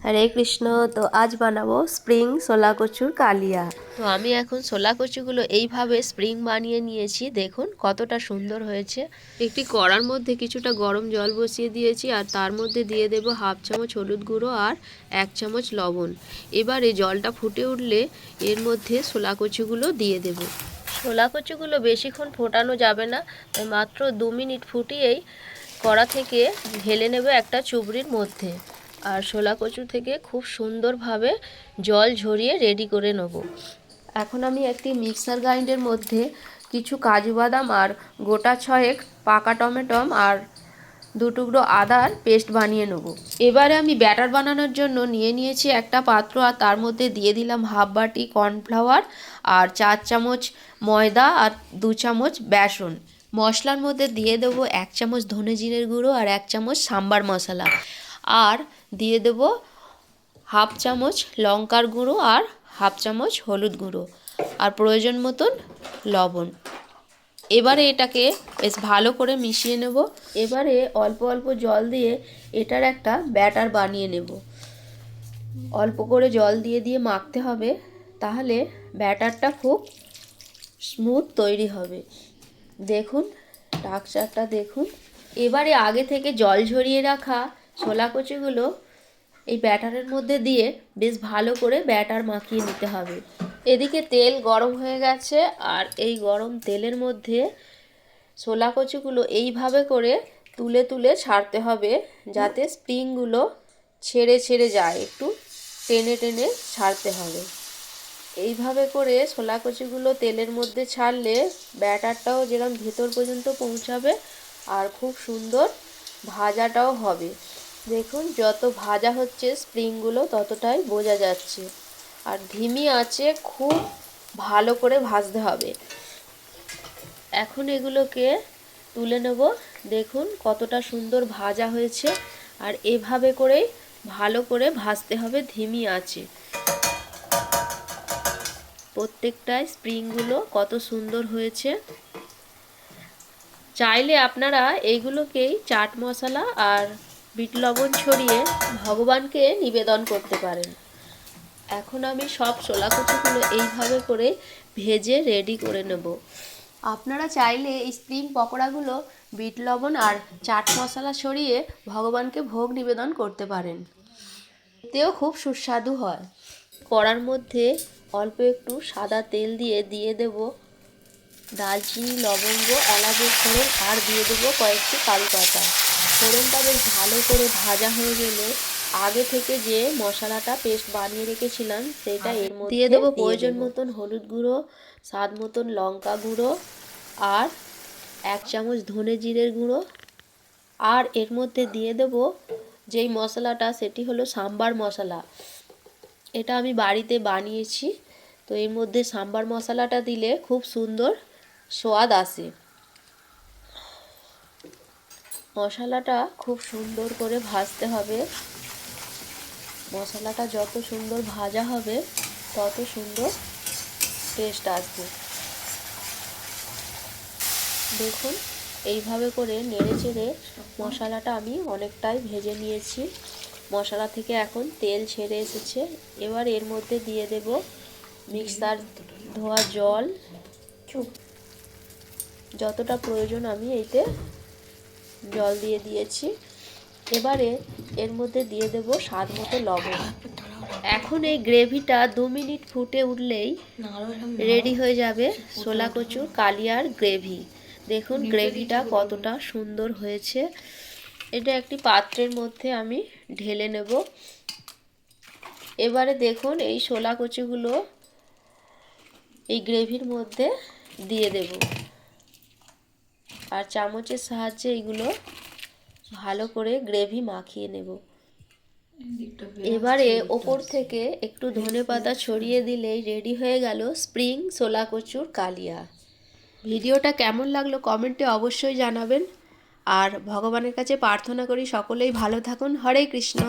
হরে কৃষ্ণ। তো আজ বানাবো স্প্রিং ছোলা কচুর কালিয়া। তো আমি এখন ছোলা কচুগুলো এইভাবে স্প্রিং বানিয়ে নিয়েছি, দেখুন কতটা সুন্দর হয়েছে। একটি কড়ার মধ্যে কিছুটা গরম জল বসিয়ে দিয়েছি আর তার মধ্যে দিয়ে দেব হাফ চামচ হলুদ গুঁড়ো আর 1 চামচ লবণ। এবারে জলটা ফুটে উঠলে এর মধ্যে ছোলা কচুগুলো দিয়ে দেব। ছোলা কচুগুলো বেশিক্ষণ ফোটানো যাবে না, মাত্র 2 মিনিট ফুটিয়েই কড়া থেকে ঢেলে নেব একটা চুবড়ির মধ্যে। আর ছোলা কচু থেকে খুব সুন্দরভাবে জল ঝরিয়ে রেডি করে নেব। এখন আমি একটি মিক্সার গ্রাইন্ডারের মধ্যে কিছু কাজু বাদাম আর গোটা 6 পাকা টমেটো আর 2 টুকরো আদার পেস্ট বানিয়ে নেব। এবারে আমি ব্যাটার বানানোর জন্য নিয়ে নিয়েছি একটা পাত্র আর তার মধ্যে দিয়ে দিলাম হাফ বাটি কর্নফ্লাওয়ার আর 4 চামচ ময়দা আর 2 চামচ বেসন। মশলার মধ্যে দিয়ে দেবো 1 চামচ ধনে জিরের গুঁড়ো আর 1 চামচ সাম্বার মশলা, আর দিয়ে দেব হাফ চামচ লঙ্কার গুঁড়ো আর হাফ চামচ হলুদ গুঁড়ো আর প্রয়োজন মতন লবণ। এবারে এটাকে বেশ ভালো করে মিশিয়ে নেব। এবারে অল্প অল্প জল দিয়ে এটার একটা ব্যাটার বানিয়ে নেব। অল্প করে জল দিয়ে দিয়ে মাখতে হবে, তাহলে ব্যাটারটা খুব স্মুথ তৈরি হবে। দেখুন টেক্সচারটা দেখুন। এবারে আগে থেকে জল ঝরিয়ে রাখা ছোলা কচুগুলো এই ব্যাটারের মধ্যে দিয়ে বেশ ভালো করে ব্যাটার মাখিয়ে নিতে হবে। এদিকে তেল গরম হয়ে গেছে আর এই গরম তেলের মধ্যে ছোলা কচুগুলো এইভাবে করে তুলে তুলে ছাড়তে হবে, যাতে স্প্রিংগুলো ছেড়ে ছেড়ে যায়, একটু টেনে টেনে ছাড়তে হবে। এইভাবে করে ছোলা কচুগুলো তেলের মধ্যে ছাড়লে ব্যাটারটাও যেরকম ভেতর পর্যন্ত পৌঁছাবে আর খুব সুন্দর ভাজাটাও হবে। দেখুন যত ভাজা হচ্ছে স্প্রিংগুলো ততটাই বোঝা যাচ্ছে। আর ধিমি আঁচে খুব ভালো করে ভাজতে হবে। এখন এগুলোকে তুলে নেব। দেখুন কতটা সুন্দর ভাজা হয়েছে। আর এভাবে করেই ভালো করে ভাজতে হবে ধিমি আঁচে। প্রত্যেকটাই স্প্রিংগুলো কত সুন্দর হয়েছে। চাইলে আপনারা এইগুলোকেই চাট মশলা আর বিট লবণ ছড়িয়ে ভগবানকে নিবেদন করতে পারেন। এখন আমি সব ছোলা কচুগুলো এইভাবে করে ভেজে রেডি করে নেব। আপনারা চাইলে এই স্প্রিং পকোড়াগুলো বিট লবণ আর চাট মশলা ছড়িয়ে ভগবানকে ভোগ নিবেদন করতে পারেন, এতেও খুব সুস্বাদু হয়। কড়ার মধ্যে অল্প একটু সাদা তেল দিয়ে দিয়ে দেব দারচিনি, লবঙ্গ, এলাচের ফোড়ন আর দিয়ে দেবো কয়েকটি কারি পাতা। ফোড়নটা বেশ ভালো করে ভাজা হয়ে গেলে আগে থেকে যে মশলাটা পেস্ট বানিয়ে রেখেছিলাম সেটা এর মধ্যে দিয়ে দেবো। প্রয়োজন মতন হলুদ গুঁড়ো, স্বাদ মতন লঙ্কা গুঁড়ো আর 1 চামচ ধনে জিরের গুঁড়ো। আর এর মধ্যে দিয়ে দেব যেই মশলাটা, সেটি হলো সাম্বার মশলা। এটা আমি বাড়িতে বানিয়েছি। তো এর মধ্যে সাম্বার মশলাটা দিলে খুব সুন্দর স্বাদ আসে। মশলাটা খুব সুন্দর করে ভাজতে হবে। মশলাটা যত সুন্দর ভাজা হবে তত সুন্দর টেস্ট আসবে। দেখুন এইভাবে করে নেড়ে চেড়ে মশলাটা আমি অনেকটাই ভেজে নিয়েছি। মশলা থেকে এখন তেল ছেড়ে এসেছে। এবার এর মধ্যে দিয়ে দেব মিক্সার ধোয়া জল, যতটা প্রয়োজন আমি এতে জল দিয়ে দিয়েছি। এবারে এর মধ্যে দিয়ে দেব স্বাদ মতো লবণ। এখন এই গ্রেভিটা 2 মিনিট ফুটে উঠলেই রেডি হয়ে যাবে ছোলা কচুর কালিয়ার গ্রেভি। দেখুন গ্রেভিটা কতটা সুন্দর হয়েছে। এটা একটি পাত্রের মধ্যে আমি ঢেলে নেব। এবারে দেখুন এই ছোলা কচুগুলো এই গ্রেভির মধ্যে দিয়ে দেব আর চামচের সাহায্যে এইগুলো ভালো করে গ্রেভি মাখিয়ে নেব। এবারে ওপর থেকে একটু ধনেপাতা ছড়িয়ে দিলেই রেডি হয়ে গেল স্প্রিং ছোলা কচুর কালিয়া। ভিডিওটা কেমন লাগলো কমেন্টে অবশ্যই জানাবেন। আর ভগবানের কাছে প্রার্থনা করি সকলেই ভালো থাকুন। হরে কৃষ্ণ।